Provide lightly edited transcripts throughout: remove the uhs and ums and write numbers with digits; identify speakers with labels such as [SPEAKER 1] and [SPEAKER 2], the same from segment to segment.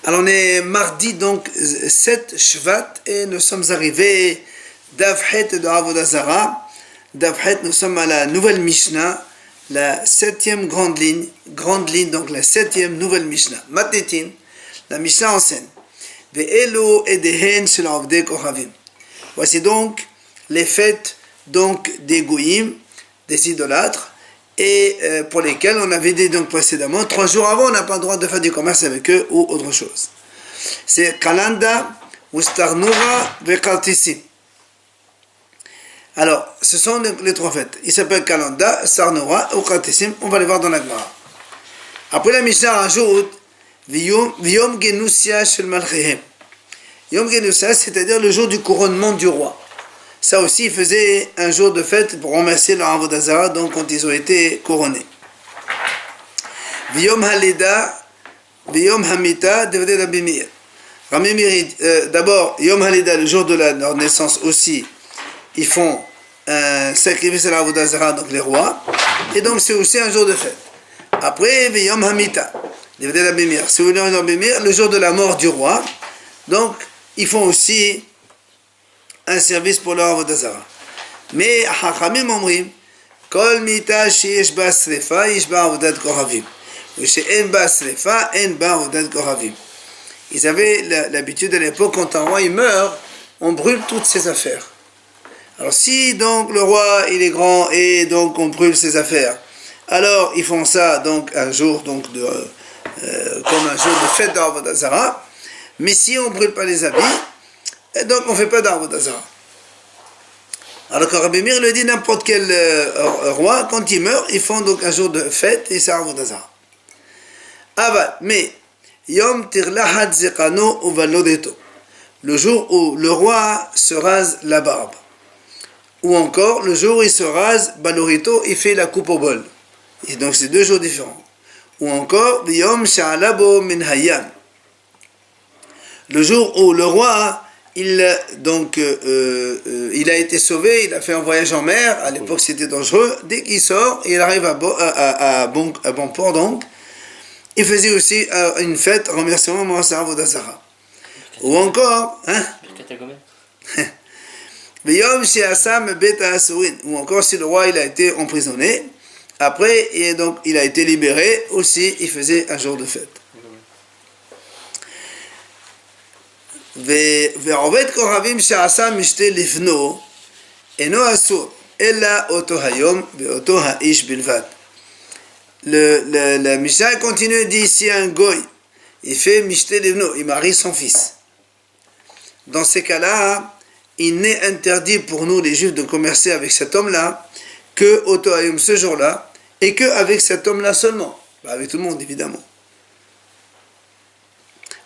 [SPEAKER 1] Alors on est mardi donc 7 Shvat et nous sommes arrivés d'Avhet de Avodah Zarah. D'Avhet, nous sommes à la nouvelle Mishnah, la 7e grande ligne, donc la 7e nouvelle Mishnah. Matnetin, la Mishnah enseigne. Ve'elo edehen shel avdei kohavim. Voici donc les fêtes donc des goyim, des idolâtres, et pour lesquels on avait dit donc précédemment, 3 jours avant, on n'a pas le droit de faire du commerce avec eux ou autre chose. C'est Kalanda, Ustarnura, Vekartissim. Alors, ce sont les 3 fêtes. Ils s'appellent Kalanda, Sarnora ou Kartissim. On va les voir dans la Gemara. Après, la Mishnah rajoute V'yom Genusia shel Malchehem. Yom Genusia, c'est-à-dire le jour du couronnement du roi. Ça aussi, ils faisaient un jour de fête pour remercier leur Avodah Zarah, donc quand ils ont été couronnés. V'yom Halida, V'yom Hamita, Devdei Rabbi Meir. Rabbi Meir, d'abord, Yom Halida, le jour de leur naissance aussi, ils font un sacrifice à la Avodah Zarah, donc les rois, et donc c'est aussi un jour de fête. Après, V'yom Hamita, Devdei Rabbi Meir, c'est le jour de la mort du roi, donc ils font aussi un service pour leur Avodah Zarah. Mais Hachamim omrim, Kol mita sheyesh ba srefa, yesh ba avodat kohavim. She'en ba srefa, en ba avodat kohavim. Ils avaient l'habitude à l'époque, quand un roi il meurt, on brûle toutes ses affaires. Alors si donc le roi il est grand et donc on brûle ses affaires, alors ils font ça donc un jour donc comme un jour de fête d'Avodah Zarah. Mais si on ne brûle pas les habits, et donc on ne fait pas d'Avodah Zarah. Alors que Rabbi Meir le dit, n'importe quel roi, quand il meurt, ils font donc un jour de fête et c'est Avodah Zarah. Aval, mais Yom Tirlahat Zekano Uvalodeto, le jour où le roi se rase la barbe. Ou encore, le jour où il se rase Balorito, il fait la coupe au bol. Et donc c'est 2 jours différents. Ou encore, Yom Sha'alabo Min Hayam, le jour où le roi il a été sauvé, il a fait un voyage en mer, à l'époque c'était dangereux, dès qu'il sort, il arrive à bon port donc, il faisait aussi une fête, remerciement à Avodah Zarah. Ou encore, ou encore si le roi il a été emprisonné, après et donc il a été libéré, aussi il faisait un jour de fête. ועובד כוכבים שעשה משתה לפנו אינו אסור אלא אותו היום ואותו האיש בלבד. Le Mishnah continue et dit si un goy il fait mishte livno, il marie son fils, dans ces cas-là il n'est interdit pour nous les juifs de commercer avec cet homme-là que auto hayom ce jour-là et que avec cet homme-là seulement, avec tout le monde évidemment.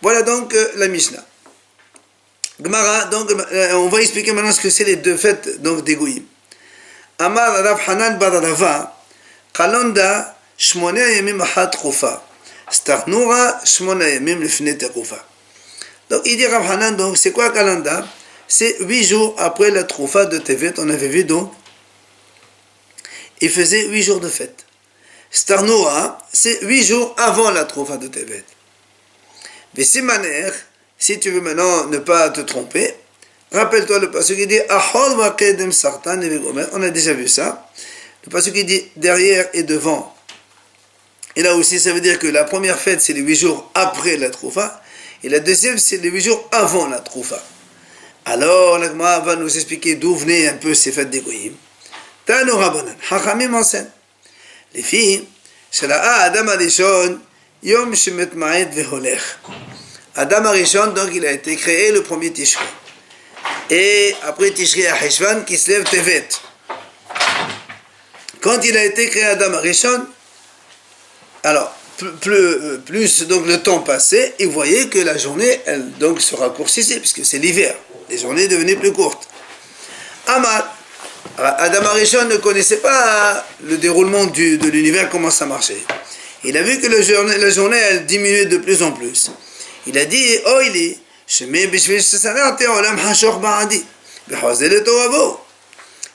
[SPEAKER 1] Voilà donc la Mishnah. Gemara, donc on va expliquer maintenant ce que c'est les 2 fêtes donc des goyim. Amar Rav Hanan bar Rava, Kalonda shmona yamim achat tchufa, starnura shmona yamim lifnei tekufa. Donc il dit Rav Hanan, donc c'est quoi Kalonda? C'est 8 jours après la tchufa de Tevet, on avait vu donc, il faisait 8 jours de fête. Starnura, c'est 8 jours avant la tchufa de Tevet. Vesimaner, si tu veux maintenant ne pas te tromper, rappelle-toi le passage qui dit Ahol wa kedem sartan et vegomer. On a déjà vu ça. Le passage qui dit derrière et devant. Et là aussi, ça veut dire que la première fête, c'est les 8 jours après la troufa. Et la deuxième, c'est les 8 jours avant la troufa. Alors, la Gemara va nous expliquer d'où venaient un peu ces fêtes des goyim. Tano Rabbanan, Hachamim enseigne. Les filles, Shala'a Adam Arishon, Yom Shemet Ma'ed Veholech. Adam Arishon, donc il a été créé le premier Tishri. Et après Tishri à Heshvan qui se lève Tevet. Quand il a été créé Adam Arishon, alors plus donc le temps passait, il voyait que la journée elle donc se raccourcissait puisque c'est l'hiver. Les journées devenaient plus courtes. Amar, Adam Arishon ne connaissait pas le déroulement de l'univers, comment ça marchait. Il a vu que la journée elle diminuait de plus en plus. Il a dit, oh il est,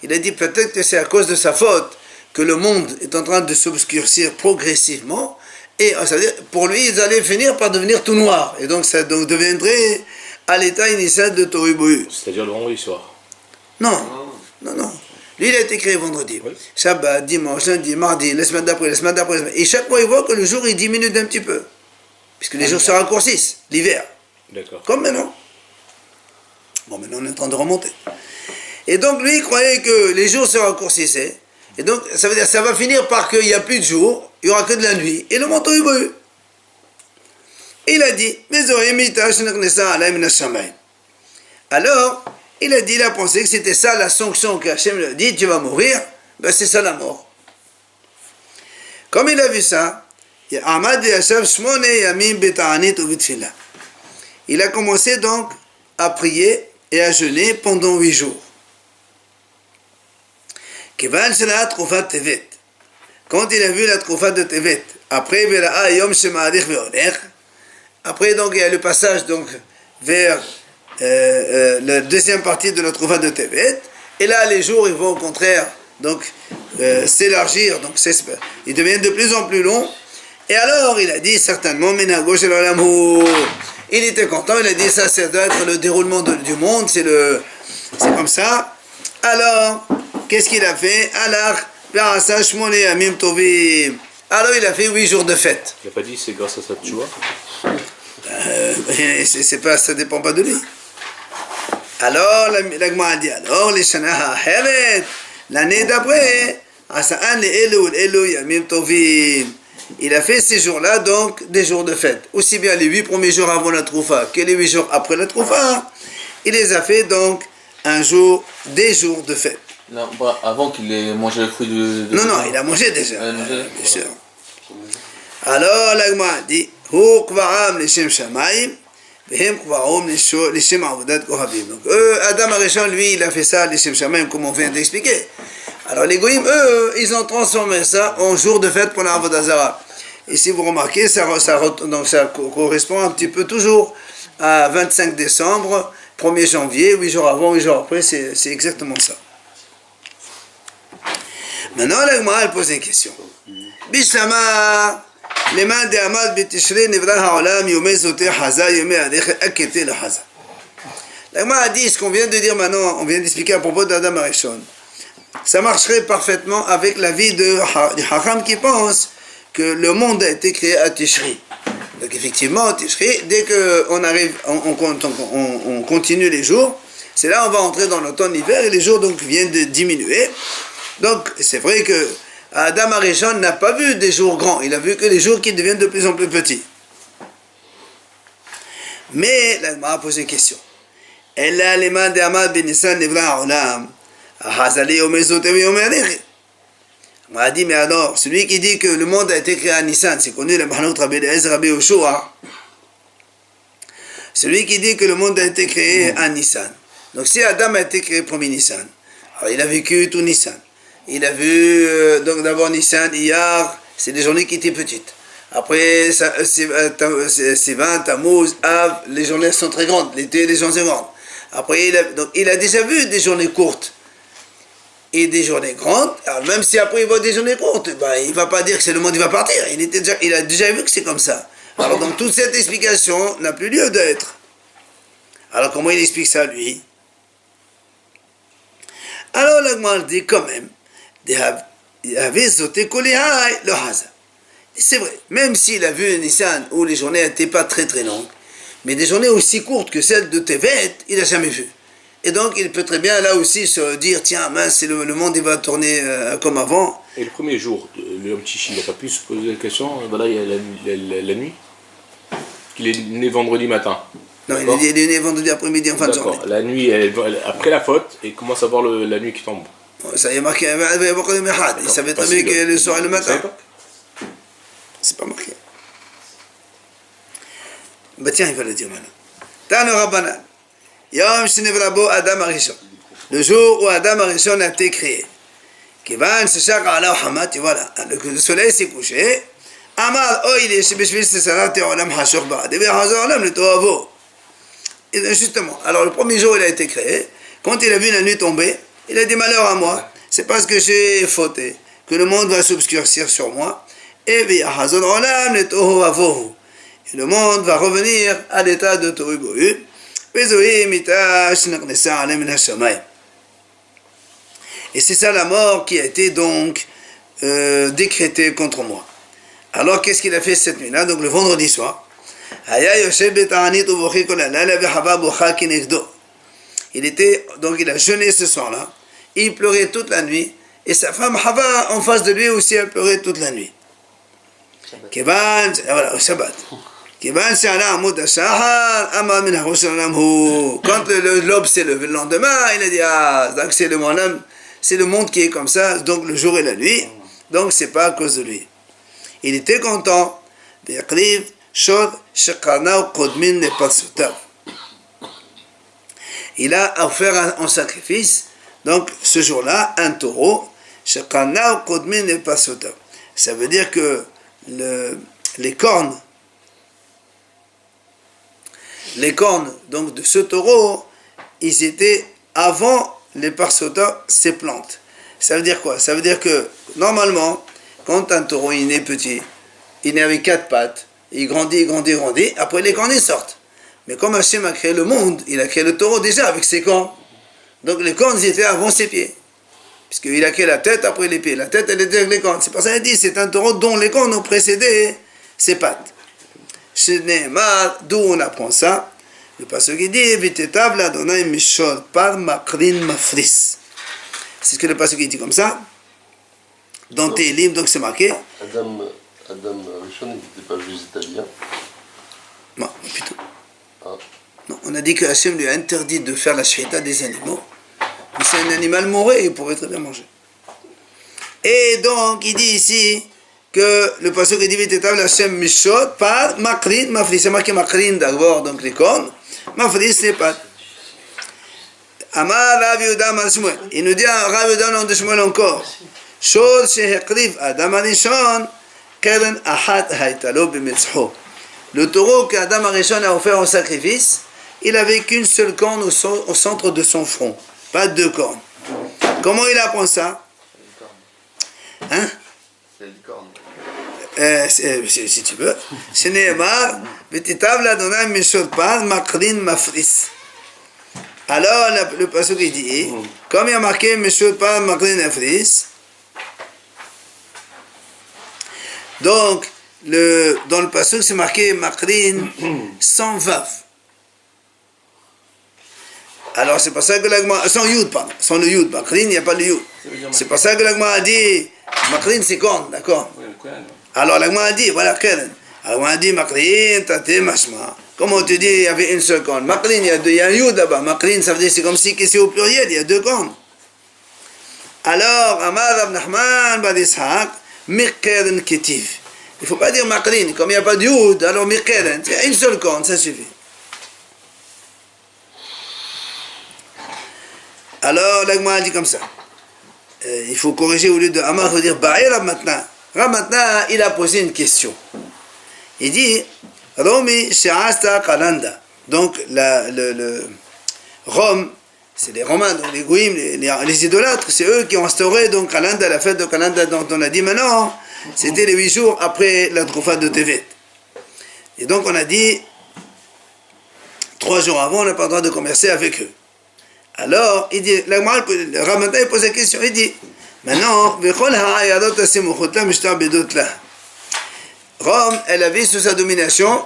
[SPEAKER 1] il a dit peut-être que c'est à cause de sa faute que le monde est en train de s'obscurcir progressivement Et ça veut dire, pour lui, ils allaient finir par devenir tout noir. Et donc, ça deviendrait à l'état initial de Tohu Bohu.
[SPEAKER 2] C'est-à-dire le vendredi soir.
[SPEAKER 1] Non, non, non. Lui, il a été créé vendredi. Oui. Shabbat, dimanche, lundi, mardi, la semaine d'après, la semaine d'après. Et chaque fois, il voit que le jour, il diminue d'un petit peu. Puisque les jours se raccourcissent, l'hiver.
[SPEAKER 2] D'accord.
[SPEAKER 1] Comme maintenant. Bon, maintenant, on est en train de remonter. Et donc, lui, il croyait que les jours se raccourcissaient. Et donc, ça veut dire que ça va finir par qu'il n'y a plus de jour, il n'y aura que de la nuit. Et le manteau est beau. Il a dit, alors, il a pensé que c'était ça la sanction qu'Hachem lui a dit, tu vas mourir, ben c'est ça la mort. Comme il a vu ça, il a commencé donc à prier et à jeûner pendant 8 jours. Quand il a vu la Troufat de Tevet, après donc il y a le passage donc vers la deuxième partie de la Troufat de Tevet, et là les jours ils vont au contraire donc s'élargir, donc ils deviennent de plus en plus longs. Et alors il a dit certainement il était content, il a dit ça doit être le déroulement du monde, c'est comme ça. Alors qu'est-ce qu'il a fait? Alors il a fait 8 jours de fête.
[SPEAKER 2] Il n'a pas dit c'est grâce à ça que tu vois.
[SPEAKER 1] Ça dépend pas de lui. Alors la Gemara a dit alors les Shana Heret, l'année d'après, il a fait ces jours-là donc des jours de fête. Aussi bien les 8 premiers jours avant la Troufa que les 8 jours après la Troufa, il les a fait donc des jours de fête.
[SPEAKER 3] Non, bah, avant qu'il ait mangé le fruit de...
[SPEAKER 1] Non, il a mangé déjà.
[SPEAKER 3] Bien
[SPEAKER 1] sûr. Alors, la Gemara dit, donc, Adam Arishon, lui, il a fait ça, les Shem Shamayim, comme on vient d'expliquer. Alors, les Goïm, eux, ils ont transformé ça en jour de fête pour la Avodah Zarah. Et si vous remarquez, ça correspond un petit peu toujours à 25 décembre, 1er janvier, 8 jours avant, 8 jours après, c'est exactement ça. Maintenant, la Gemara pose une question. Bishlama, les mains de Hamad Betishre, Nevra Haolam, Yomé Zoté Haza, Yomé Adech, Akete le Haza. La Gemara a dit ce qu'on vient de dire maintenant, on vient d'expliquer à propos d'Adam Arishon. Ça marcherait parfaitement avec la vie de Hacham qui pense que le monde a été créé à Tishri. Donc effectivement, Tishri, dès qu'on arrive, on continue les jours, c'est là on va entrer dans l'automne-hiver et les jours donc viennent de diminuer. Donc, c'est vrai que Adam Arishon n'a pas vu des jours grands, il a vu que les jours qui deviennent de plus en plus petits. Mais, là, il m'a posé une question. Elle a les mains d'Amad ben Nissan Nevra Olam, Hazali Omezotem Yomerich. On m'a dit, mais alors, celui qui dit que le monde a été créé à Nissan, c'est connu le Mahanout Rabbi Eliezer Rabbi Yoshua. Celui qui dit que le monde a été créé à Nissan. Donc, si Adam a été créé premier Nissan, alors il a vécu tout Nissan. Il a vu, donc d'abord Nissan, Iyar, c'est des journées qui étaient petites. Après, Sivan, Tammuz, Av, les journées sont très grandes. L'été, les journées sont grandes. Après, il a déjà vu des journées courtes et des journées grandes. Alors, même si après il voit des journées courtes, il ne va pas dire que c'est le monde qui va partir. Il a déjà vu que c'est comme ça. Alors, donc, toute cette explication n'a plus lieu d'être. Alors, comment il explique ça, lui? Alors, la Gemara dit quand même, c'est vrai, même s'il a vu Nissan où les journées n'étaient pas très très longues, mais des journées aussi courtes que celles de Tevet, il n'a jamais vu. Et donc il peut très bien là aussi se dire, tiens, mince, le monde il va tourner comme avant.
[SPEAKER 2] Et le premier jour, le Yom Tishi, il n'a pas pu se poser la question, voilà, il y a la nuit, qu'il est né vendredi matin.
[SPEAKER 1] Non, il est né vendredi après-midi en fin de journée.
[SPEAKER 2] La nuit, après la faute, il commence à voir la nuit qui tombe.
[SPEAKER 1] Ça y est marqué, il savait très bien que le soir et le matin. C'est pas marqué. Bah tiens, il va le dire maintenant. Tano Rabbanan. Yom Shnevrabo Adam Arishon. Le jour où Adam Arishon a été créé. Kivan Sheshak Allah Hamad, voilà. Le soleil s'est couché. Amad, oh il est chez Beshvil Sesarat et Olam Hashor Ba'ad. Et bien Hazor Olam le Toavo. Et justement, alors le premier jour il a été créé. Quand il a vu la nuit tomber, il a dit malheur à moi. C'est parce que j'ai fauté que le monde va s'obscurcir sur moi. Et v'yahazon olam le tohu vavohu. Et le monde va revenir à l'état de tohu bohu. Vezohi mitash naqnesa alem min hashamayim. Et c'est ça la mort qui a été donc décrétée contre moi. Alors qu'est-ce qu'il a fait cette nuit-là? Donc le vendredi soir. Il était, donc il a jeûné ce soir-là. Il pleurait toute la nuit. Et sa femme Hava en face de lui aussi, elle pleurait toute la nuit. Voilà, au Shabbat. Quand l'aube s'est levée le lendemain, il a dit, ah, donc c'est le monde qui est comme ça, donc le jour et la nuit, donc c'est pas à cause de lui. Il était content. Il a offert en sacrifice, donc ce jour-là, un taureau. Ça veut dire que les cornes donc de ce taureau, ils étaient avant les parsota, ces plantes. Ça veut dire quoi? Ça veut dire que normalement, quand un taureau il est petit, il est avec 4 pattes, il grandit, après les cornes ils sortent. Mais comme Hachem a créé le monde, il a créé le taureau déjà avec ses cornes. Donc les cornes ils étaient avant ses pieds. Puisqu'il a créé la tête après les pieds. La tête elle était avec les cornes. C'est pour ça qu'il dit c'est un taureau dont les cornes ont précédé ses pattes. D'où on apprend ça? Le passage qui dit Vitetav l'Adonai mishol par makrin mafris. C'est ce que le passage qui dit comme ça. Dans tes livres, donc c'est marqué.
[SPEAKER 4] Adam Rishon n'était pas juif italien.
[SPEAKER 1] Non, plutôt.
[SPEAKER 4] Ah.
[SPEAKER 1] Non, on a dit que Hachem lui a interdit de faire la shrita des animaux. Mais c'est un animal mouré, il pourrait très bien manger. Et donc, il dit ici que le passage qui dit Vitetav l'Hachem mishol par makrin mafris. C'est marqué makrin d'abord, donc les cornes. Mafris, les pattes. Amar Rav Yehuda Amar Shmuel. Il nous dit à Rav Yehuda nom de Shmuel encore. Shod shehekriv Adam Arishon keren achat haytalo b'metzho. Le taureau qu'Adam Arishon a offert en sacrifice, il avait qu'une seule corne au centre de son front, pas 2 cornes. Comment il apprend ça? Hein?
[SPEAKER 4] C'est le corne.
[SPEAKER 1] Si tu veux. C'est Nehemar Vitetav l'Adonai mishol par makrin mafris. Alors le passage il dit, comme il y a marqué mishol par makrin mafris, donc dans le passage c'est marqué makrin sans vav. Alors c'est pour ça que l'agma sans yud, pardon, sans le yud, makrin il n'y a pas le yud. C'est pour ça que l'agma a dit makrin c'est corne, d'accord? Alors l'agma a dit voilà keren. Alors on a dit makrin tate mashma. Comme on te dit, il y avait une seule corne. Makrin, il y a un yud là-bas. Makrin, ça veut dire c'est comme si c'est au pluriel, il y a 2 cornes. Alors, Amar Rav Nachman Bar Yitzhak, Mirkeren Ketiv. Il ne faut pas dire makrin, comme il n'y a pas de yud, alors Mirkeren, c'est une seule corne, ça suffit. Alors, l'agma a dit comme ça. Il faut corriger au lieu de Amar, il faut dire Ba'i Rav Matna. Rav Matna, il a posé une question. Il dit Romi She'asta Kalanda. Donc, Rome, c'est les Romains, donc les Goïm, les idolâtres, c'est eux qui ont instauré donc Kalanda, la fête de Kalanda dont on a dit maintenant, c'était les 8 jours après la Troufa de Tevet. Et donc, on a dit 3 jours avant, on n'a pas le droit de commercer avec eux. Alors, il dit, le Ramadan, il pose la question, il dit maintenant, Rome, elle avait sous sa domination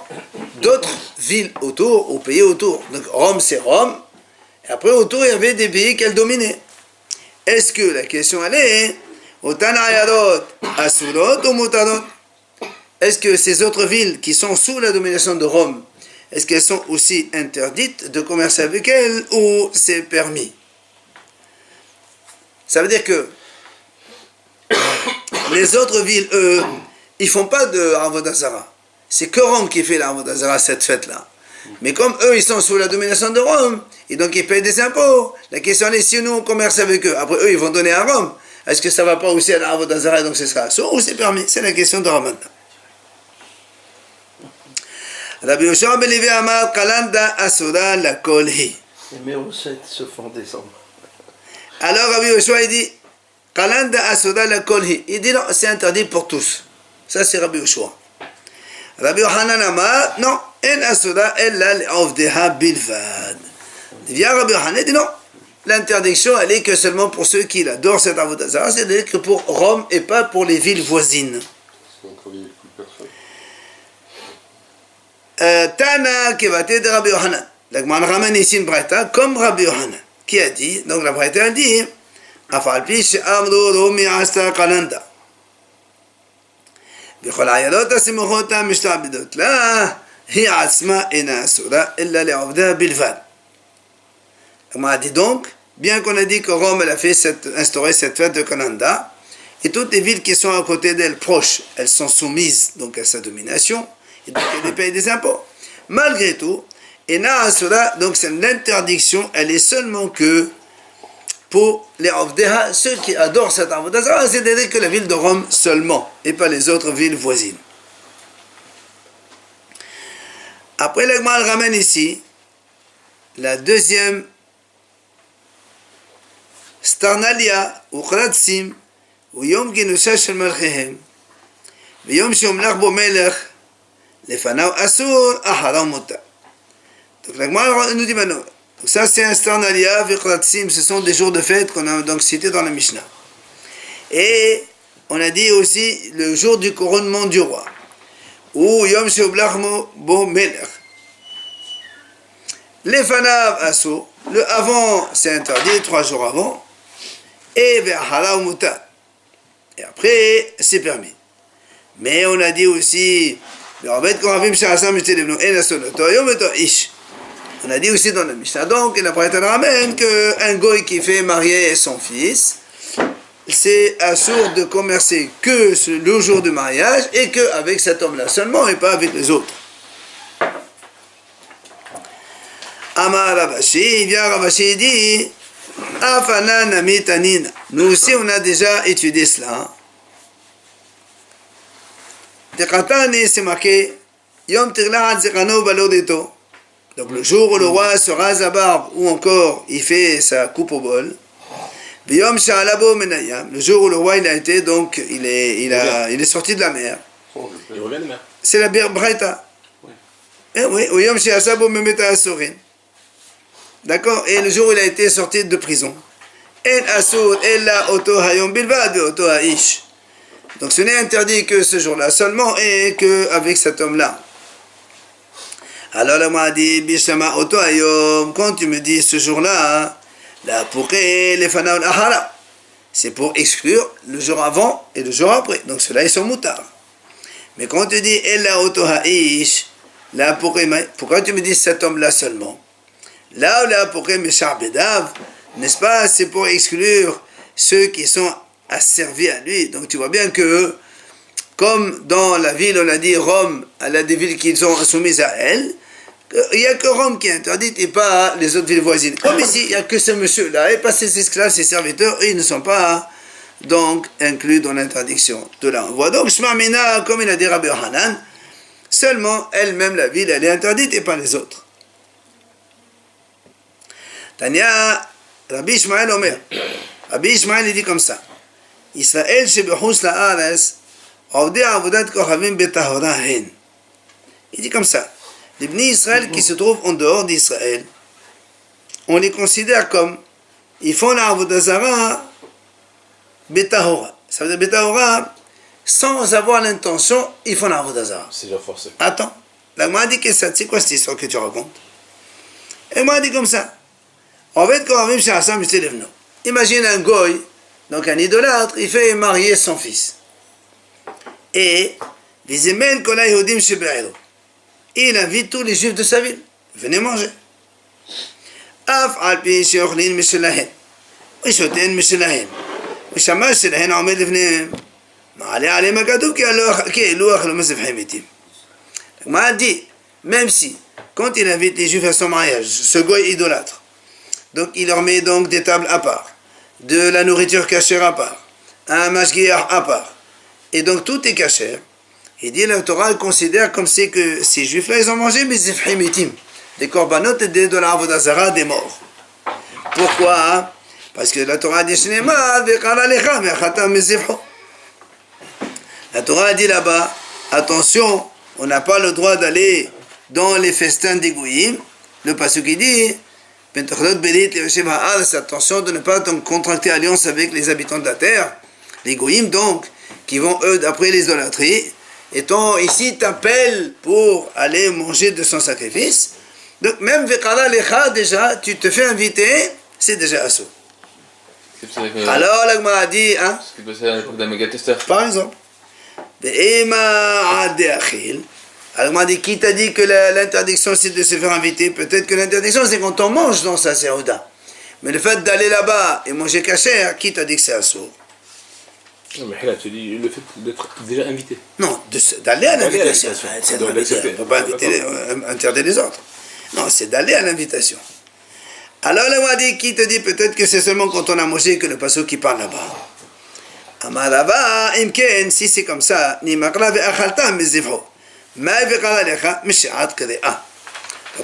[SPEAKER 1] d'autres villes autour, ou pays autour. Donc Rome, c'est Rome. Et après, autour, il y avait des pays qu'elle dominait. Est-ce que la question elle est est-ce que ces autres villes qui sont sous la domination de Rome, est-ce qu'elles sont aussi interdites de commercer avec elles ou c'est permis? Ça veut dire que les autres villes, eux, ils font pas de Avodah Zarah. C'est que Rome qui fait la Avodah Zarah, cette fête-là. Mais comme eux, ils sont sous la domination de Rome, et donc ils payent des impôts. La question est, si nous on commerce avec eux, après eux, ils vont donner à Rome. Est-ce que ça va pas aussi à la Avodah Zarah, donc ce sera assourd, ou c'est permis? C'est la question de Ramadan. Rabbi Yoshua ben Levi Amar, Kalanda Asura la Kolhi.
[SPEAKER 5] Les mérosettes se font descendre.
[SPEAKER 1] Alors Rabbi Yoshua, il dit, Kalanda Asura la Kolhi. Il dit non, c'est interdit pour tous. Ça, c'est Rabbi Yoshua. Rabbi Yohanan Amar, non, en asura ella le'ovdeha bilvad. Vient Rabbi Yohanan, dit non. L'interdiction, elle est que seulement pour ceux qui adorent cette avodah zara, c'est-à-dire que pour Rome et pas pour les villes voisines. Tana Kevate de Rabbi Yohanan. Donc, on ramène ici une braïta comme Rabbi Yohanan, qui a dit, donc la braïta a dit, Afalpi she'amru Romi asta kalanda. בכל העיילות הסמוכות המשתעבדות לה, היא עצמה אינה אסורה, אלא לעובדיה בלבד. On a dit donc, bien qu'on a dit que Rome elle a instauré cette fête de Kananda, et toutes les villes qui sont à côté d'elle, proches, elles sont soumises donc à sa domination, et donc elles payent des impôts. Malgré tout, Ena Asura, donc c'est l'interdiction, elle est seulement que pour les Avdeha, ceux qui adorent cette avodah zara, c'est-à-dire que la ville de Rome seulement, et pas les autres villes voisines. Après, l'Agma ramène ici la deuxième Starnalia, ou Khratsim, ou Yom Ginusha Shel Malchehem, Yom Shomlach Bo Melech, Lefanav Asur, Aharam Muta. Donc l'Agma nous dit maintenant, donc ça c'est un Starnalia, Vikratsim, ce sont des jours de fête qu'on a donc cités dans la Mishnah. Et on a dit aussi le jour du couronnement du roi, ou Yom Sheoblachmo Bo Melech. Les Fanav Asur, le avant c'est interdit, 3 jours avant, et Ve'ahala Muta. Et après c'est permis. Mais on a dit aussi, on a dit aussi dans la Mishnah, donc, il a prêté la ramène qu'un goy qui fait marier son fils, c'est assourd de commercer que le jour du mariage et qu'avec cet homme-là seulement et pas avec les autres. Amar Ravashi, il vient Ravashi dit, Afana Nami Tanina. Nous aussi, on a déjà étudié cela. Tekatani, c'est marqué, Yom Tirlahat Zekano Balodeto. Donc le jour où le roi se rase la barbe, ou encore il fait sa coupe au bol, le jour où le roi il a été, donc il est sorti de la mer.
[SPEAKER 2] Il revient de mer.
[SPEAKER 1] C'est la bière Braïta. Oui, d'accord. Et le jour où il a été sorti de prison. Donc ce n'est interdit que ce jour-là seulement et qu'avec cet homme-là. Alors là, m'a dit, Bishama Oto Ayom, quand tu me dis ce jour-là, la pourqué les fanaun ahara, c'est pour exclure le jour avant et le jour après. Donc ceux-là, ils sont moutards. Mais quand tu dis Ella Oto Haish, la pourquoi tu me dis cet homme-là seulement? Là où la pourqué Meshar Bedav, n'est-ce pas, c'est pour exclure ceux qui sont asservis à lui. Donc tu vois bien que, comme dans la ville, on a dit Rome, elle a des villes qui sont soumises à elle, il n'y a que Rome qui est interdite et pas les autres villes voisines. Comme ici, il n'y a que ce monsieur-là et pas ses esclaves, ses serviteurs, ils ne sont pas donc inclus dans l'interdiction. De là, on voit donc Shema Mina, comme il a dit Rabbi Yohanan, seulement elle-même, la ville, elle est interdite et pas les autres. Tania, Rabbi Ishmael Omer. Rabbi Ishmael, il dit comme ça. Israël, Shebechus La'ares, il dit comme ça, les Bnei Israël qui se trouvent en dehors d'Israël, on les considère comme, ils font la avodah zara betahora. Ça veut dire betahora, sans avoir l'intention, ils font la avodah zara.
[SPEAKER 2] C'est déjà forcé.
[SPEAKER 1] Attends, la m'a dit que ça, c'est quoi cette histoire que tu racontes? Elle m'a dit comme ça, imagine un goy, donc un idolâtre, il fait marier son fils. Et il invite tous les juifs de sa ville. Venez manger. M'a dit, même si, quand il invite les juifs à son mariage, ce goy idolâtre, donc il leur met donc des tables à part, de la nourriture cachère à part, un mashgiach à part, et donc tout est cachère. Il dit, la Torah considère comme c'est que ces juifs-là, ils ont mangé des korbanot et de la avodah zara des morts. Pourquoi? Parce que la Torah dit, La Torah a dit là-bas, attention, on n'a pas le droit d'aller dans les festins des goïms. Le pasuk qui dit, attention de ne pas donc contracter alliance avec les habitants de la terre, les goïms donc, qui vont eux d'après les idolâtries. Et ton ici t'appelle pour aller manger de son sacrifice. Donc même Vekara Lecha, déjà, tu te fais inviter, c'est déjà assaut. Alors la Gemara a dit, hein,
[SPEAKER 3] Ce qui passait à l'époque d'Amégatester.
[SPEAKER 1] par exemple, alors la Gemara dit, qui t'a dit que l'interdiction c'est de se faire inviter? Peut-être que l'interdiction c'est quand on mange dans sa sérouda. Mais le fait d'aller là-bas et manger kasher, qui t'a dit que c'est assaut?
[SPEAKER 2] Non, mais là, tu dis le fait d'être déjà invité.
[SPEAKER 1] Non, d'aller à l'invitation.
[SPEAKER 2] l'invitation.
[SPEAKER 1] On ne peut pas interdire les autres. Non, c'est d'aller à l'invitation. Alors le Wadi qui te dit peut-être que c'est seulement quand on a mangé que le passeau qui parle là-bas. Amarava, imken, si c'est comme ça, ni makra ve'achalta mizivro. Ma ve'kala lecha, mishat kadea.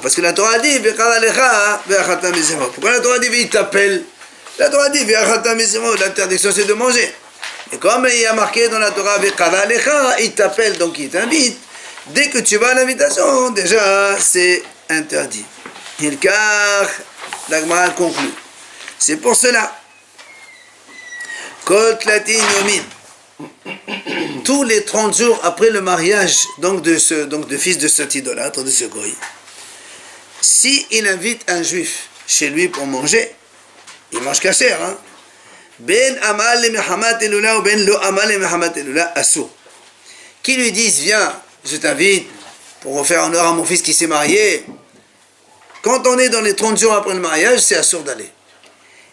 [SPEAKER 1] Parce que la Torah dit ve'kala lecha ve'achalta mizivro. Pourquoi la Torah dit il t'appelle? La Torah dit ve'achalta mizivro, l'interdiction c'est de manger. Et comme il y a marqué dans la Torah ve'kala lecha, il t'appelle donc il t'invite. Dès que tu vas à l'invitation, déjà c'est interdit. Car la Gemara conclut. C'est pour cela. Kol Tlatin Yomin. Tous les 30 jours après le mariage donc de fils de cet idolâtre, de ce goy, si il invite un juif chez lui pour manger, il mange kasher, hein? Ben amal le mehamat elula ou ben lo amal le mehamat elula assou. Qui lui disent viens, je t'invite pour faire honneur à mon fils qui s'est marié. Quand on est dans les 30 jours après le mariage, c'est assourd d'aller.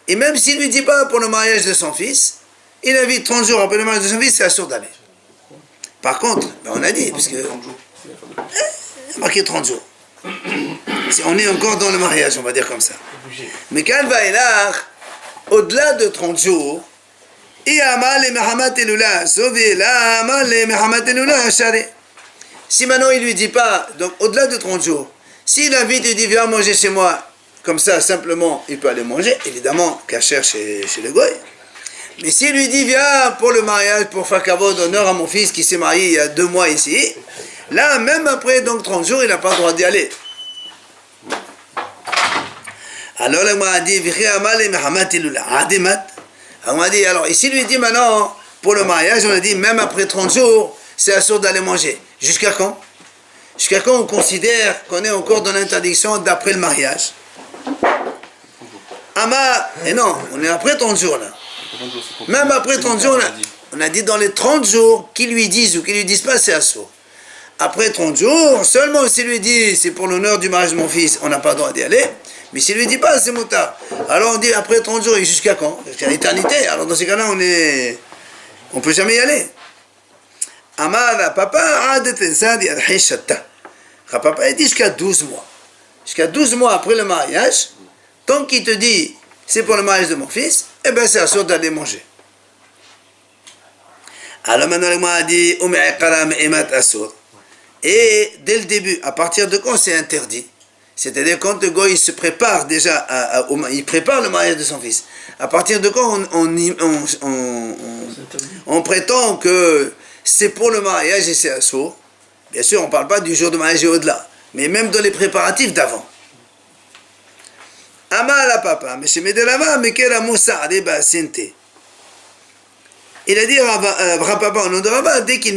[SPEAKER 1] Et même s'il ne lui dit pas pour le mariage de son fils, il invite 30 jours après le mariage de son fils, c'est assourd d'aller. Par contre, ben on a dit, puisque il y a marqué 30 jours. On est encore dans le mariage, on va dire comme ça. Mais quand va est là, au-delà de 30 jours, si maintenant il ne lui dit pas, donc au-delà de 30 jours, s'il invite et dit viens manger chez moi, comme ça simplement il peut aller manger, évidemment kasher chez le goy. Mais s'il lui dit viens pour le mariage, pour faire kavod d'honneur à mon fils qui s'est marié il y a 2 mois ici, là même après donc 30 jours il n'a pas le droit d'y aller. Alors là, on a dit, alors ici lui dit maintenant, pour le mariage, on a dit, même après 30 jours, c'est assourd d'aller manger. Jusqu'à quand? Jusqu'à quand on considère qu'on est encore dans l'interdiction d'après le mariage? Et non, on est après 30 jours là. Même après 30 jours, on a dit dans les 30 jours, qu'ils lui disent ou qu'ils lui disent pas, c'est assourd. Après 30 jours, seulement s'il lui dit, c'est pour l'honneur du mariage de mon fils, on n'a pas le droit d'y aller. Mais s'il lui dit pas, c'est moutard. Alors on dit après 30 jours, et jusqu'à quand? Jusqu'à l'éternité. Alors dans ces cas-là, on peut jamais y aller. Amar papa papa il dit jusqu'à 12 mois. Jusqu'à 12 mois après le mariage, tant qu'il te dit c'est pour le mariage de mon fils, eh bien c'est assuré d'aller manger. Alors maintenant, le m'a a dit et dès le début, à partir de quand c'est interdit? C'est-à-dire quand le goy se prépare déjà, il prépare le mariage de son fils. À partir de quand on prétend que c'est pour le mariage et c'est assourd? Bien sûr, on ne parle pas du jour de mariage et au-delà, mais même dans les préparatifs d'avant. Ama la papa, mais chez Medelama, mais quel amour ça, il a dit Papa, au nom de Rabat, dès qu'il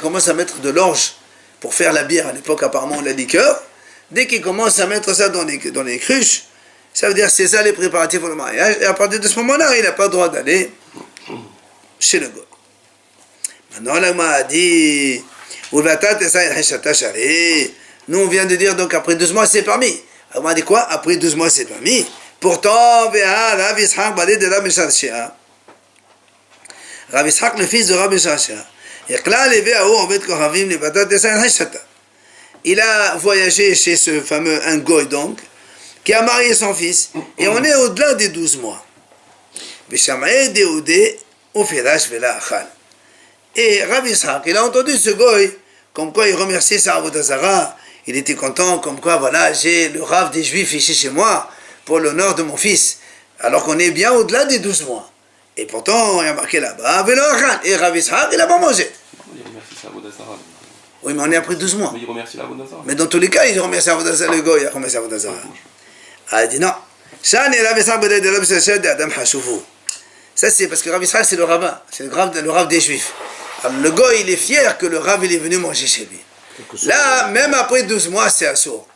[SPEAKER 1] commence à mettre de l'orge pour faire la bière, à l'époque apparemment la liqueur, dès qu'il commence à mettre ça dans les cruches, ça veut dire c'est ça les préparatifs pour le mariage, et à partir de ce moment-là, il n'a pas le droit d'aller chez le gars. Maintenant, là, m'a dit, nous on vient de dire donc après 12 mois c'est permis. On m'a dit quoi? Après 12 mois c'est permis. Pourtant, Rav Yitzhak balé de Rav Shashia. Rav Yitzhak, le fils de Rav Shashia. Il a voyagé chez ce fameux un goy donc, qui a marié son fils, et on est au-delà des 12 mois. Et Rav Yitzhak, il a entendu ce goy, comme quoi il remerciait sa avodah zara, il était content, comme quoi voilà, j'ai le Rav des Juifs ici chez moi, pour l'honneur de mon fils, alors qu'on est bien au-delà des 12 mois. Et pourtant, il y a marqué là-bas, et Rav Yitzhak, il n'a pas mangé.
[SPEAKER 2] Il remercie sa Vodazara.
[SPEAKER 1] Oui, mais on est après 12 mois.
[SPEAKER 2] Mais il remercie la Vodazara.
[SPEAKER 1] Mais dans tous les cas, il remercie Avodazara, le goy, il remercie Avodazara. Ah, il dit non. Ça, c'est parce que Rav Yitzhak, c'est le rabbin, c'est le rav des Juifs. Alors, le goy, il est fier que le rav, il est venu manger chez lui. Là, même après 12 mois, c'est assourd.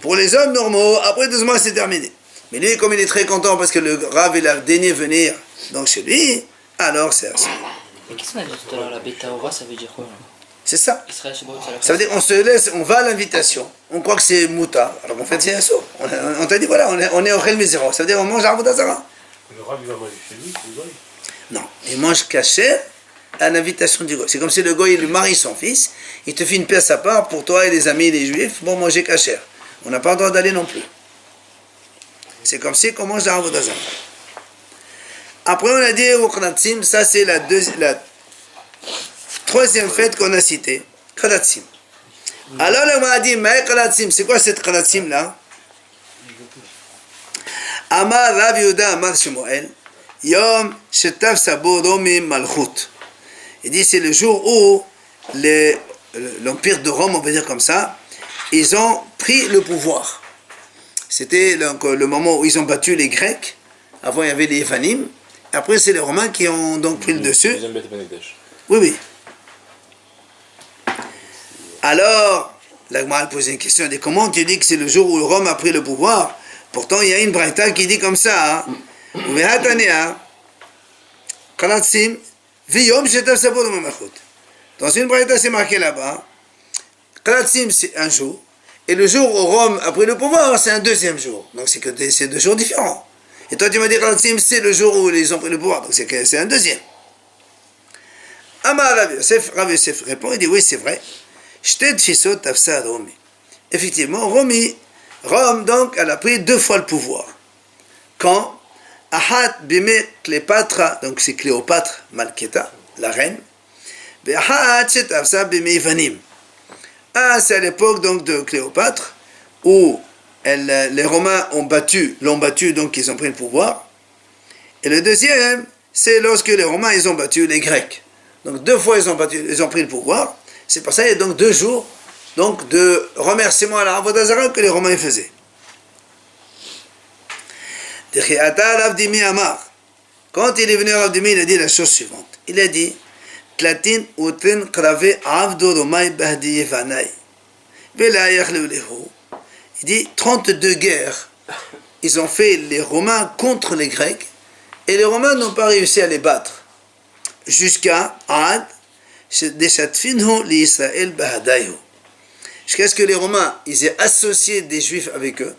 [SPEAKER 1] Pour les hommes normaux, après 12 mois, c'est terminé. Mais lui, comme il est très content parce que le rav, il a daigné venir donc chez lui, alors c'est assourd.
[SPEAKER 6] Mais qu'est-ce qu'on a dit tout à l'heure, la bêta aura, ça veut dire quoi là?
[SPEAKER 1] C'est ça.
[SPEAKER 6] Israël Shabbat,
[SPEAKER 1] Ça veut dire on se laisse, on va à l'invitation, on croit que c'est mouta, alors qu'en fait c'est assourd. On t'a dit voilà, on est au Rel Mizero, ça veut dire on mange à Avodazara.
[SPEAKER 7] Le rav, il va manger chez lui, c'est le goy.
[SPEAKER 1] Non, il mange caché à l'invitation du goy. C'est comme si le goy il lui marie son fils, il te fait une pièce à part pour toi et les amis les juifs pour manger caché. On n'a pas le droit d'aller non plus. C'est comme si on mange à Avodazara. Après on a dit au Khalatsim, ça c'est la troisième fête qu'on a citée, Khalatsim. Alors on a dit, mais Khalatsim, c'est quoi cette Khalatsim là? Amar Rav Yehuda Amar Shemuel, Yom Shetav Sabo Romi Malchut. Il dit c'est le jour où l'empire de Rome, on va dire comme ça, ils ont pris le pouvoir. C'était le moment où ils ont battu les Grecs. Avant il y avait les Yavanim. Après c'est les Romains qui ont donc pris le dessus. Oui, oui. Alors, la Gemara pose une question, elle dit comment tu dis que c'est le jour où Rome a pris le pouvoir? Pourtant, il y a une braïta qui dit comme ça, dans une braïta, c'est marqué là-bas, Khalatsim, c'est un jour, et le jour où Rome a pris le pouvoir, c'est un deuxième jour. Donc, c'est 2 jours différents. Et toi, tu m'as dit Khalatsim, c'est le jour où ils ont pris le pouvoir, donc c'est un deuxième. Amar Rav Yosef répond, il dit oui, c'est vrai. Effectivement, Rome, donc, elle a pris 2 fois le pouvoir. Quand Ahat Bime Cléopatra, donc c'est Cléopâtre Malketa, la reine, Ahat Shetavsa Bime Ivanim. Ah, c'est à l'époque donc de Cléopâtre, où les Romains l'ont battu, donc ils ont pris le pouvoir. Et le deuxième, c'est lorsque les Romains, ils ont battu les Grecs. Donc 2 fois, ils ont pris le pouvoir. C'est pour ça qu'il y a donc 2 jours donc, de remerciement à la Avodazara que les Romains faisaient. Quand il est venu à Rav Dimi, il a dit la chose suivante. Il a dit il dit 32 guerres. Ils ont fait les Romains contre les Grecs et les Romains n'ont pas réussi à les battre. Jusqu'à Ad. Jusqu'à ce que les Romains ils aient associé des Juifs avec eux,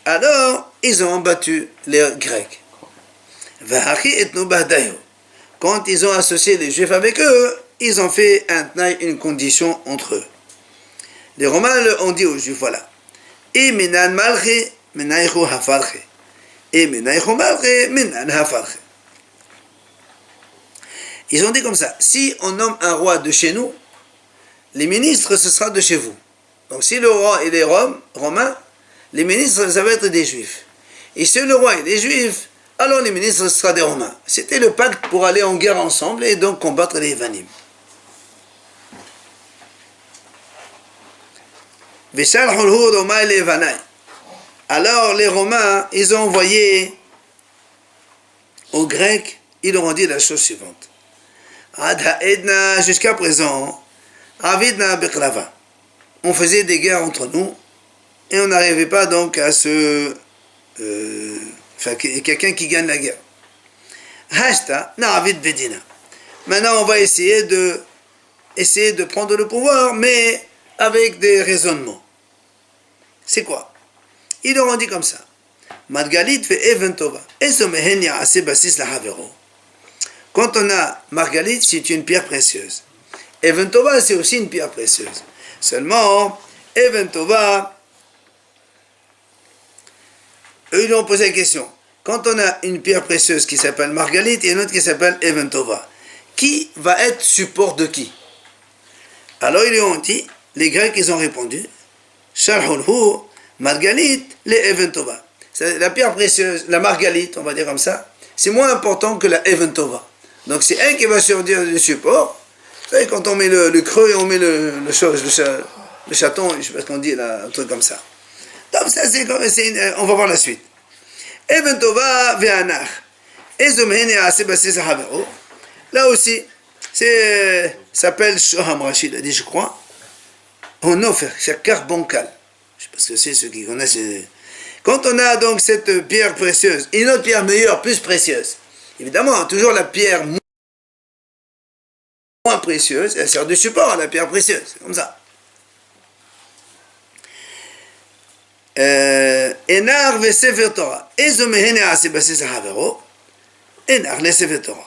[SPEAKER 1] alors ils ont battu les Grecs. Quand ils ont associé les Juifs avec eux, ils ont fait une condition entre eux. Les Romains ont dit aux Juifs, voilà, ils ont dit comme ça, si on nomme un roi de chez nous, les ministres, ce sera de chez vous. Donc si le roi est des Romains, les ministres, ça va être des Juifs. Et si le roi est des Juifs, alors les ministres, ce sera des Romains. C'était le pacte pour aller en guerre ensemble et donc combattre les Yavanim. Alors les Romains, ils ont envoyé aux Grecs, ils leur ont dit la chose suivante. Jusqu'à présent, on faisait des guerres entre nous et on n'arrivait pas donc à quelqu'un qui gagne la guerre. Maintenant on va essayer de prendre le pouvoir, mais avec des raisonnements. C'est quoi? Ils leur ont dit comme ça. Quand on a Margalit, c'est une pierre précieuse. Eventova, c'est aussi une pierre précieuse. Seulement, Eventova, eux, ils ont posé la question. Quand on a une pierre précieuse qui s'appelle Margalit et une autre qui s'appelle Eventova, qui va être support de qui? Alors, ils lui ont dit, les Grecs, ils ont répondu, Sharhulhu, Margalit, les Eventova. C'est la pierre précieuse, la Margalit, on va dire comme ça, c'est moins important que la Even Tova. Donc c'est un qui va servir de support. Vous savez, quand on met le creux et on met le chaton, je sais pas ce qu'on dit là, un truc comme ça. Donc ça on va voir la suite. Even Tova ve'anach. Là aussi, ça s'appelle Shoham Rachid a dit, je crois, on offre chaque carte bancale. Je sais pas ce que c'est, ceux qui connaissent. Quand on a donc cette pierre précieuse, et une autre pierre meilleure, plus précieuse, évidemment, toujours la pierre moins précieuse, elle sert de support à la pierre précieuse, c'est comme ça. Enar ve Sefer Torah. Ezomehene asebase sahavero. Enar le Sefer Torah.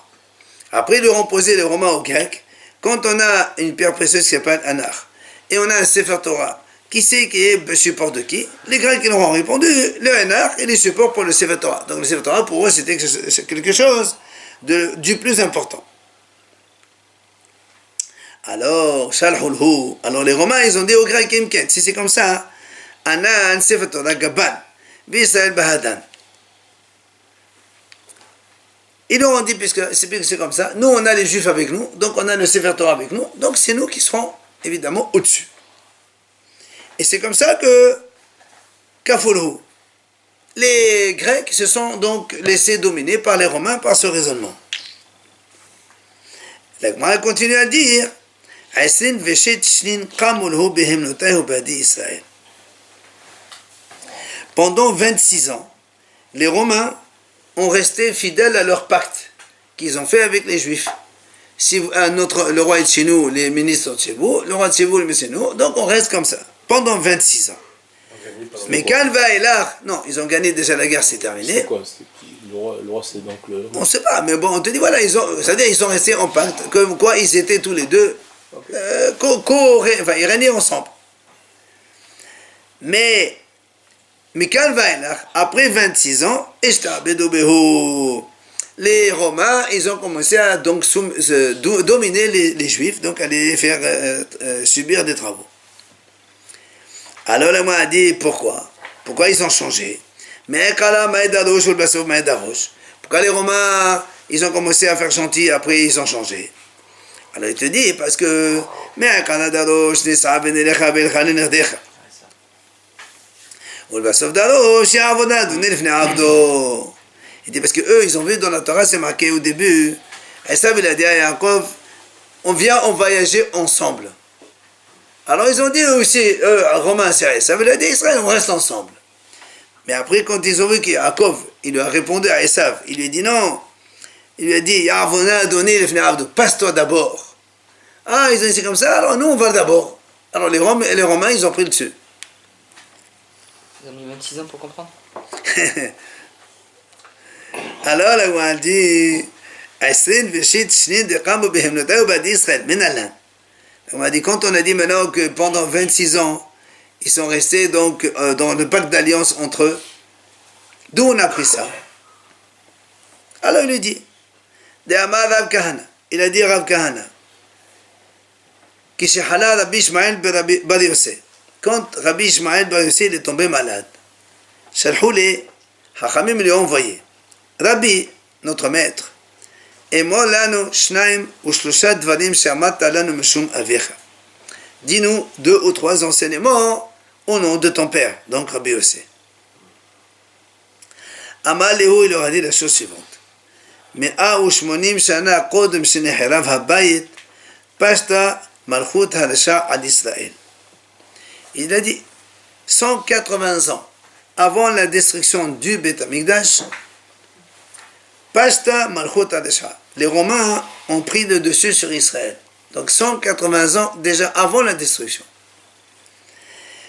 [SPEAKER 1] Après, ils leur ont posé les Romains aux Grecs. Quand on a une pierre précieuse qui s'appelle Anar, et on a un Sefer Torah, qui c'est qui est le support de qui? Les Grecs, ils leur ont répondu, le Anar est le support pour le Sefer Torah. Donc le Sefer Torah, pour eux, c'était quelque chose du plus important. Alors, Shalhulhu. Alors les Romains, ils ont dit aux Grecs, Imken, si c'est comme ça, Anan, Sefer Torah, Gaban, B'Israël, Bahadan. Ils leur ont dit, puisque c'est comme ça, nous on a les Juifs avec nous, donc on a le Sefer Torah avec nous, donc c'est nous qui serons évidemment au-dessus. Et c'est comme ça que Kafulhu, les Grecs se sont donc laissés dominer par les Romains par ce raisonnement. La Gemara continue à dire, pendant 26 ans, les Romains ont resté fidèles à leur pacte qu'ils ont fait avec les Juifs. Si le roi est de chez nous, les ministres sont de chez vous, le roi de chez vous, les ministres de chez nous, donc on reste comme ça, pendant 26 ans. Mais Calva et là, non, ils ont gagné déjà, la guerre, c'est terminé.
[SPEAKER 2] C'est quoi? Le roi, c'est donc le...
[SPEAKER 1] On ne sait pas, mais bon, on te dit, voilà, c'est-à-dire ils sont restés en pacte, comme quoi ils étaient tous les deux, ils régnaient ensemble. Mais après 26 ans, les Romains, ils ont commencé à donc dominer les Juifs, donc à les faire subir des travaux. Alors, moi a dit, pourquoi ils ont changé? Mais pourquoi les Romains, ils ont commencé à faire gentil, après ils ont changé? Alors il te dit, parce que il dit parce que eux, ils ont vu dans la Torah, c'est marqué au début, Esav il a dit à Yaakov, on vient en voyager ensemble. Alors ils ont dit eux aussi, Romains, c'est Esav il a dit Israël, on reste ensemble. Mais après, quand ils ont vu que Yaakov, il lui a répondu à Esav, il lui a dit non, il lui a dit, Yavona a donné le Fneavdo, passe-toi d'abord. Ah, ils ont dit c'est comme ça, alors nous on va d'abord. Alors les Romains, ils ont pris le dessus.
[SPEAKER 6] Ils ont mis 26 ans pour comprendre.
[SPEAKER 1] Alors là, on a dit, on a dit, quand on a dit maintenant que pendant 26 ans, ils sont restés donc dans le pacte d'alliance entre eux, d'où on a pris ça? Alors il lui dit, il a dit Rav Kahana, quand Rabbi Ishmael Bar Yossi est tombé malade, les Hachamim lui ont envoyé, Rabbi, notre maître, dis-nous 2 ou 3 enseignements au nom de ton père, donc Rabbi Yossi. Amaléhu, il leur a dit la chose suivante. מאה ושמונים שנה קודם שנחרב הבית, פשטה מלכות הרשע על ישראל. Il a dit 180 ans avant la destruction du Beth Amikdash, Pashta Malchut Hadesha. Les Romains ont pris le dessus sur Israël. Donc 180 ans déjà avant la destruction.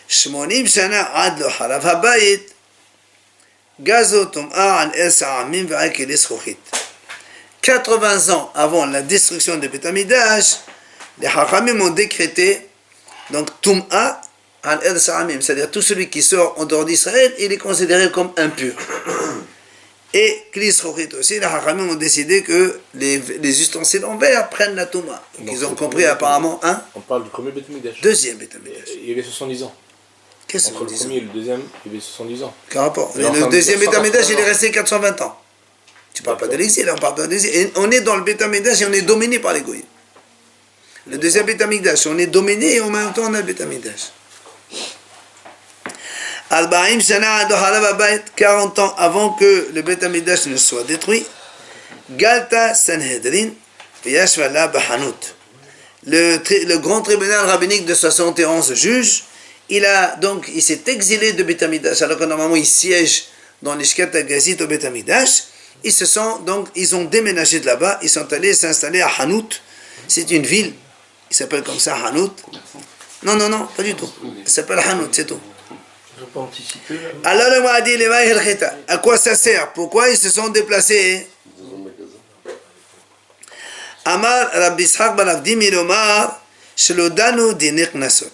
[SPEAKER 1] 80 שנה עד לא חרב הבית, גזו טומאה על עשר העמים ועל כלי זכוכית. 80 ans avant la destruction de Beth Amikdash, les Hachamim ont décrété donc Tum'a al Samim, c'est-à-dire tout celui qui sort en dehors d'Israël, il est considéré comme impur. Et Kli Zchokit aussi, les Hachamim ont décidé que les ustensiles en verre prennent la Tum'a. Donc ils ont compris apparemment un.
[SPEAKER 2] On parle du premier Beth Amikdash.
[SPEAKER 1] Deuxième Beth Amikdash.
[SPEAKER 2] Il y avait 70 ans.
[SPEAKER 1] Qu'est-ce que
[SPEAKER 2] entre le premier et le deuxième, il y avait 70 ans.
[SPEAKER 1] Quel rapport? Le deuxième Beth Amikdash, il est resté 420 ans. Tu parles pas de l'exil, on parle pas de l'exil. Et on est dans le Beth Amikdash et on est dominé par les goyim. Le deuxième Beth Amikdash, on est dominé et en même temps on a le Beth Amikdash. 40 ans avant que le Beth Amikdash ne soit détruit, Galta Sanhedrin Yashvala Bahanut. Le grand tribunal rabbinique de 71 juges, il s'est exilé de Beth Amikdash, alors que normalement il siège dans l'Ishkat Agazit au Beth Amikdash. Ils ont déménagé de là-bas, ils sont allés s'installer à Hanout. C'est une ville, il s'appelle comme ça Hanout. Non, pas du tout. Il s'appelle Hanout, c'est tout.
[SPEAKER 5] Je ne peux pas anticiper.
[SPEAKER 1] Alors le Mahdi, les Mahir Khita, à quoi ça sert? Pourquoi ils se sont déplacés?
[SPEAKER 4] Dans un magasin.
[SPEAKER 1] Amar Rabbi Ishaq ben Avdi Milomar, Shelodanu Dinik Nasot.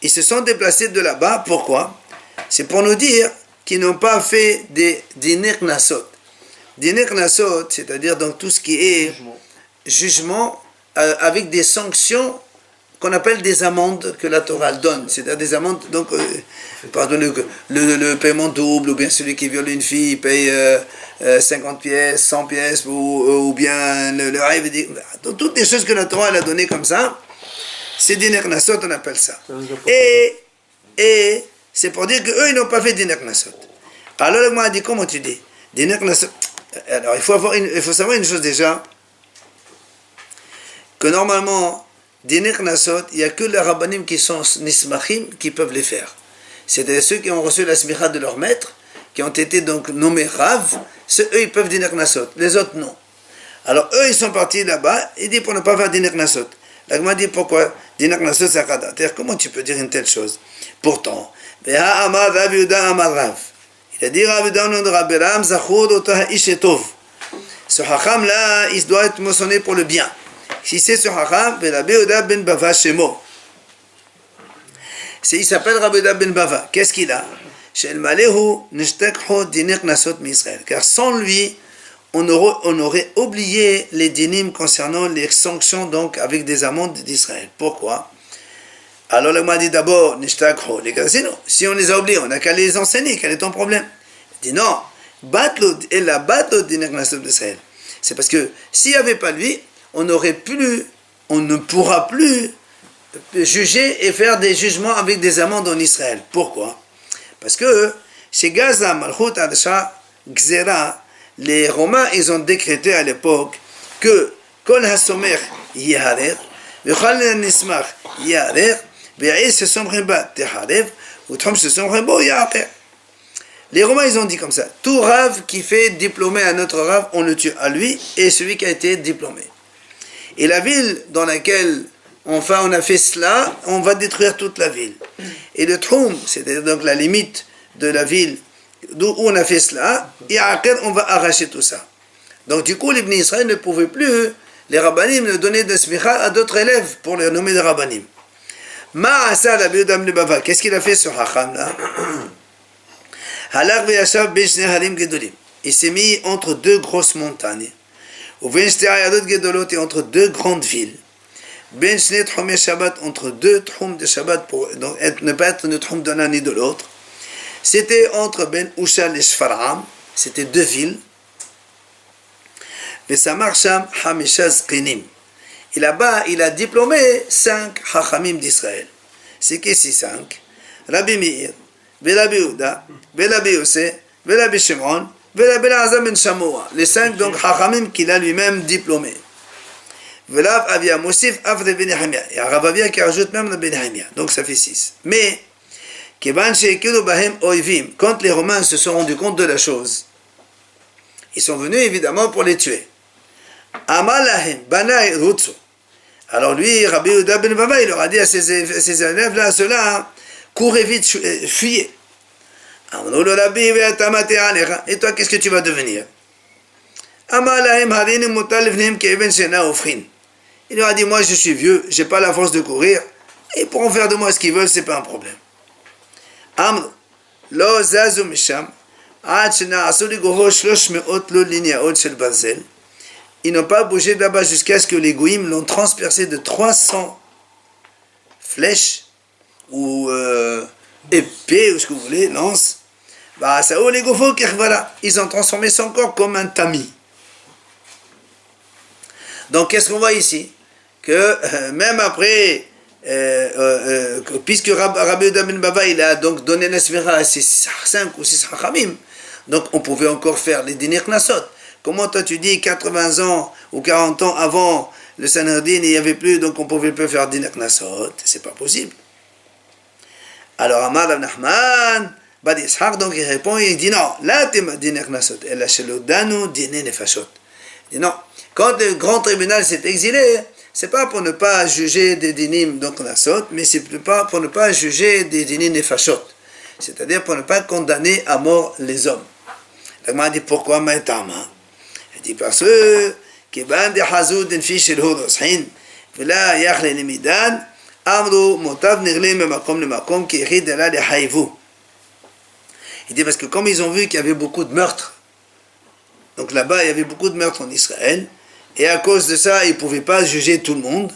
[SPEAKER 1] Ils se sont déplacés de là-bas, pourquoi? C'est pour nous dire qu'ils n'ont pas fait des Dinik Nasot. Dinik Nasot, c'est-à-dire donc tout ce qui est jugement avec des sanctions qu'on appelle des amendes que la Torah donne. C'est-à-dire des amendes, donc, pardonnez, le paiement double, ou bien celui qui viole une fille paye 50 pièces, 100 pièces, ou bien le rêve. Toutes les choses que la Torah elle a données comme ça, c'est Dinik Nasot, on appelle ça. Et c'est pour dire qu'eux, ils n'ont pas fait Dinik Nasot. Alors le m'a dit, comment tu dis? Dinik Nasot. Alors il faut savoir une chose déjà, que normalement, Dinik Nasot, il n'y a que les rabbanim qui sont nismachim qui peuvent les faire. C'est-à-dire ceux qui ont reçu la smicha de leur maître, qui ont été donc nommés Rav, eux ils peuvent Dinik Nasot, les autres non. Alors eux ils sont partis là-bas, ils disent pour ne pas faire Dinik Nasot. La Gemara dit pourquoi Dinik Nasot c'est Akada. C'est-à-dire comment tu peux dire une telle chose? Pourtant, Veha Amar Rav Yuda Amar Rav. Il a dit Rav Yuda au nom de Rabbi Ram, Zachour Otah Ishetov. Ce Hacham là, il doit être mentionné pour le bien. Si c'est ce Hacham, Rabbi Yehuda ben Bava Shemo. Il s'appelle Rabbi Yehuda ben Bava. Qu'est-ce qu'il a? Car sans lui, on aurait oublié les dinim concernant les sanctions donc avec des amendes d'Israël. Pourquoi? Alors le m'a dit d'abord, les gars, si on les a oubliés, on n'a qu'à les enseigner. Quel est ton problème? Il dit non, d'Israël. C'est parce que s'il n'y avait pas lui, on ne pourra plus juger et faire des jugements avec des amendes en Israël. Pourquoi? Parce que chez Gaza, Malchut, Adasha, Gzera, les Romains, ils ont décrété à l'époque que Kol HaSomer Yaharer, V'chal Nismach Yaharer, V'ya'is Somreba Teharev, V'trom Somrebo Yaharer. Les Romains, ils ont dit comme ça, tout Rav qui fait diplômer un autre Rav, on le tue à lui et celui qui a été diplômé. Et la ville dans laquelle on a fait cela, on va détruire toute la ville. Et le Troum, c'est-à-dire donc la limite de la ville d'où on a fait cela, et après on va arracher tout ça. Donc du coup, les Bnei Israël ne pouvaient plus, les rabbanim, ne donner de smicha à d'autres élèves pour les nommer des rabbanim. Ma'asa la Yehuda ben Bava, qu'est-ce qu'il a fait sur Hacham là? Halak ve'yashav be'shnei harim gedolim. Il s'est mis entre deux grosses montagnes. Ou ben shtei ayadot gedolot, et entre deux grandes villes. Ben shnei tchumei Shabbat, entre deux tchum de Shabbat, pour donc, ne pas être le tchum de l'un ni de l'autre. C'était entre Ben Ushal et Shfaram, c'était deux villes. Et Samar Sham Hamisha Zkinim. Et là-bas, il a diplômé 5 Chachamim d'Israël. C'est qui ces 5? Rabbi Meir, Rabbi Yehuda, Rabbi Yosef, Rabbi Shimon, Rabbi Elazar ben Shamoua. Les 5 donc Chachamim qu'il a lui-même diplômés. Velav Avia Mosif Avre Ben Nehemia. Et Rav Avia qui rajoute même Ben Nehemia. Donc ça fait 6. Mais quand les Romains se sont rendus compte de la chose, ils sont venus évidemment pour les tuer. Alors lui, Rabbi Yehuda ben Bava, il leur a dit à ses élèves-là, à ceux-là, courez vite, fuyez. Et toi, qu'est-ce que tu vas devenir? Il leur a dit, moi je suis vieux, j'ai pas la force de courir, et pour en faire de moi ce qu'ils veulent, c'est pas un problème. Amr, lo zazu misham, ad shena'asu ligoho 300 lo linéaot shel barzel. Ils n'ont pas bougé de là-bas jusqu'à ce que les goïms l'ont transpercé de 300 flèches ou épées, ou ce que vous voulez, lances. Bah, ça ou les gofos, voilà. Ils ont transformé son corps comme un tamis. Donc, qu'est-ce qu'on voit ici? Que même après, puisque Rabbi Yehuda ben Bava, il a donc donné la sphira à ses 5 ou 6 hachamim, donc on pouvait encore faire les dîners knasot. Comment toi tu dis 80 ans ou 40 ans avant le Sanhedrin, il n'y avait plus, donc on ne pouvait plus faire dîner knasot? C'est pas possible. Alors Amar Rav Nachman, Bad Yitzhak, donc il répond, il dit non, là t'es dîner knasot, et là chez le Danu, dîner nefashot. Il dit non, quand le grand tribunal s'est exilé, c'est pas pour ne pas juger des dinim donc knasot, mais c'est pas pour ne pas juger des dinim nefashot, c'est-à-dire pour ne pas condamner à mort les hommes. L'Agma dit pourquoi Maïtama? Il dit parce que Kiban de Hazoud en fi shel Hodoshin, Vela Yachle Nemidan, Amru Motav Nirle Memakom le Makom qui rit de là les Haïvou. Il dit parce que comme ils ont vu qu'il y avait beaucoup de meurtres, donc là-bas il y avait beaucoup de meurtres en Israël, et à cause de ça ils ne pouvaient pas juger tout le monde,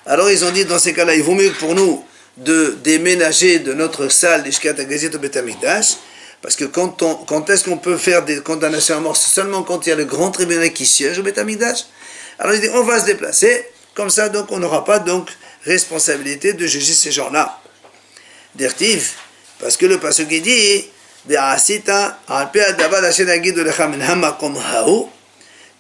[SPEAKER 1] alors ils ont dit dans ces cas-là il vaut mieux pour nous de déménager de notre salle l'Ishkat HaGazit au Beth Amikdash, parce que quand est-ce qu'on peut faire des condamnations à mort? C'est seulement quand il y a le grand tribunal qui siège au Beth Amikdash. Alors il dit on va se déplacer, comme ça donc on n'aura pas donc responsabilité de juger ces gens-là. Dirtiv, parce que le pasuk il dit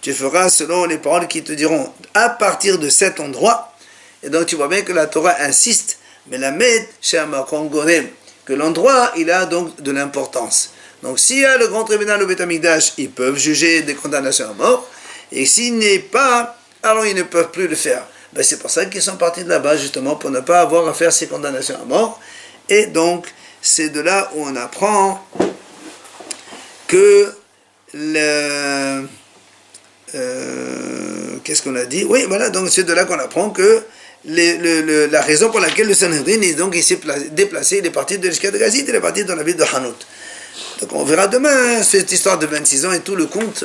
[SPEAKER 1] tu feras selon les paroles qui te diront à partir de cet endroit. Et donc tu vois bien que la Torah insiste, mais la med shamakom gorem, que l'endroit il a donc de l'importance. Donc s'il y a le grand tribunal au Beth Amikdash, ils peuvent juger des condamnations à mort, et s'il n'est pas, alors ils ne peuvent plus le faire. Ben, c'est pour ça qu'ils sont partis de là-bas, justement, pour ne pas avoir à faire ces condamnations à mort. Et donc, c'est de là où on apprend que qu'est-ce qu'on a dit? Oui, voilà, donc c'est de là qu'on apprend que la raison pour laquelle le Sanhedrin il s'est déplacé, il est parti de l'Ishkat HaGazit, il est parti dans la ville de Hanout. Donc on verra demain cette histoire de 26 ans et tout le conte.